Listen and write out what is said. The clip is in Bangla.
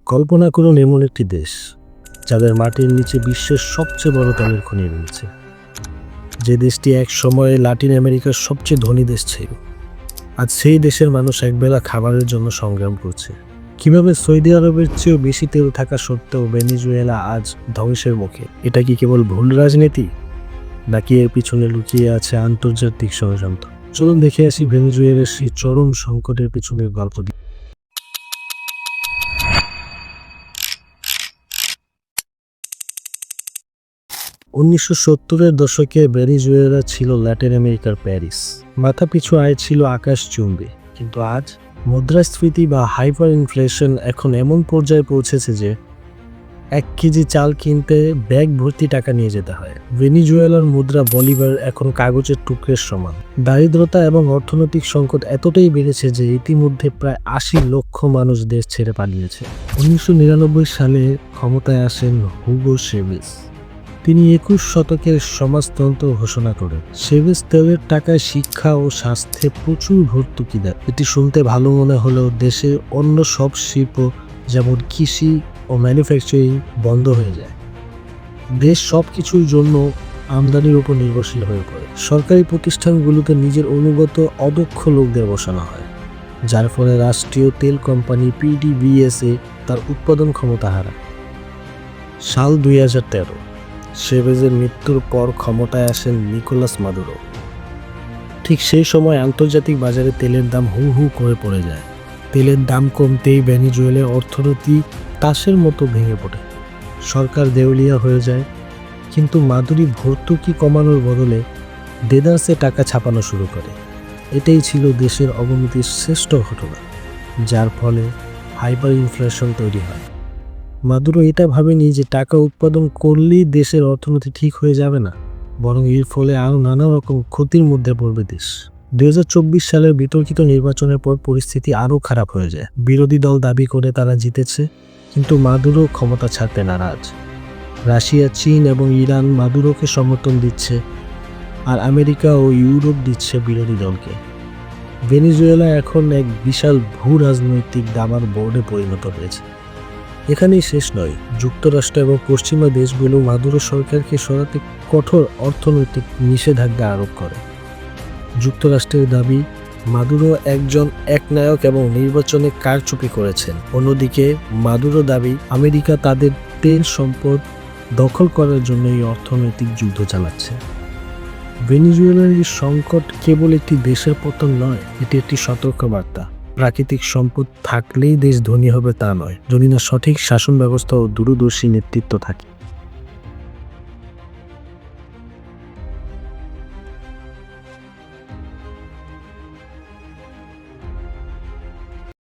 কল্পনা করুন এমন একটি দেশ যাদের মাটির নিচে বিশ্বের সবচেয়ে বড় তেলের খনি রয়েছে, যে দেশটি এক সময়ে লাতিন আমেরিকার সবচেয়ে ধনী দেশ ছিল। আজ সেই দেশের মানুষ একবেলা খাবারের জন্য সংগ্রাম করছে। কিভাবে সৌদি আরবের চেয়েও বেশি তেল থাকা সত্ত্বেও ভেনেজুয়েলা আজ ধ্বংসের মুখে? এটা কি কেবল ভুল রাজনীতি, নাকি এর পিছনে লুকিয়ে আছে আন্তর্জাতিক ষড়যন্ত্র? চলুন দেখে আসি ভেনেজুয়েলার সেই চরম সংকটের পিছনের গল্প। 1970-এর দশকে ভেনেজুয়েলা ছিল ল্যাটিন আমেরিকার প্যারিস। মাথাপিছু আয় ছিল আকাশচুম্বী। কিন্তু আজ মুদ্রাস্ফীতি বা হাইপার ইনফ্লেশন এখন এমন পর্যায়ে পৌঁছেছে যে 1 কেজি চাল কিনতে ব্যাগ ভর্তি টাকা নিয়ে যেতে হয়। ভেনেজুয়েলার মুদ্রা বলিভার এখন কাগজের টুকরের সমান। দারিদ্রতা এবং অর্থনৈতিক সংকট এতটাই বেড়েছে যে ইতিমধ্যে প্রায় 80 লক্ষ মানুষ দেশ ছেড়ে পালিয়েছে। 1999 সালে ক্ষমতায় আসেন হুগো শেভেজ। তিনি 21 শতকের সমাজতন্ত্র ঘোষণা করেন। শেভেজ তেলের টাকায় শিক্ষা ও স্বাস্থ্যে প্রচুর ভর্তুকি দেয়। এটি শুনতে ভালো মনে হলেও দেশের অন্য সব শিল্প যেমন কৃষি ও ম্যানুফ্যাকচারিং বন্ধ হয়ে যায়। দেশ সব কিছুর জন্য আমদানির উপর নির্ভরশীল হয়ে পড়ে। সরকারি প্রতিষ্ঠানগুলোতে নিজের অনুগত অদক্ষ লোকদের বসানো হয়, যার ফলে রাষ্ট্রীয় তেল কোম্পানি PDVSA তার উৎপাদন ক্ষমতা হারায়। সাল 2013, শেভেজের মৃত্যুর পর ক্ষমতায় আসেন নিকোলাস মাদুরো। ঠিক সেই সময় আন্তর্জাতিক বাজারে তেলের দাম হু হু করে পড়ে যায়। তেলের দাম কমতেই ভেনেজুয়েলার অর্থনীতি তাসের মতো ভেঙে পড়ে। সরকার দেউলিয়া হয়ে যায়, কিন্তু মাদুরি ভর্তুকি কমানোর বদলে দেদারসে টাকা ছাপানো শুরু করে। এটাই ছিল দেশের অবনতির শ্রেষ্ঠ ঘটনা, যার ফলে হাইপার ইনফ্লেশন তৈরি হয়। মাদুরো এটা ভাবেনি যে টাকা উৎপাদন করলেই দেশের অর্থনীতি ঠিক হয়ে যাবে না, বরং এর ফলে আরও নানা রকম ক্ষতির মধ্যে পড়বে দেশ। 2024 সালের বিতর্কিত নির্বাচনের পর পরিস্থিতি আরও খারাপ হয়ে যায়। বিরোধী দল দাবি করে তারা জিতেছে, কিন্তু মাদুরো ক্ষমতা ছাড়তে নারাজ। রাশিয়া, চীন এবং ইরান মাদুরোকে সমর্থন দিচ্ছে, আর আমেরিকা ও ইউরোপ দিচ্ছে বিরোধী দলকে। ভেনেজুয়েলা এখন এক বিশাল ভূ রাজনৈতিক দাবার বোর্ডে পরিণত হয়েছে। এখানেই শেষ নয়, যুক্তরাষ্ট্র এবং পশ্চিমা দেশগুলো মাদুরো সরকারকে সরাতে কঠোর অর্থনৈতিক নিষেধাজ্ঞা আরোপ করে। যুক্তরাষ্ট্রের দাবি মাদুরো একজন একনায়ক এবং নির্বাচনে কারচুপি করেছেন। অন্যদিকে মাদুরো দাবি আমেরিকা তাদের তেল সম্পদ দখল করার জন্য এই অর্থনৈতিক যুদ্ধ চালাচ্ছে। ভেনেজুয়েলার এই সংকট কেবল একটি দেশের পতন নয়, এটি একটি সতর্কবার্তা। প্রাকৃতিক সম্পদ থাকলেই দেশ ধনী হবে তা নয়, যদি না সঠিক শাসন ব্যবস্থা ও দূরদর্শী নেতৃত্ব থাকে।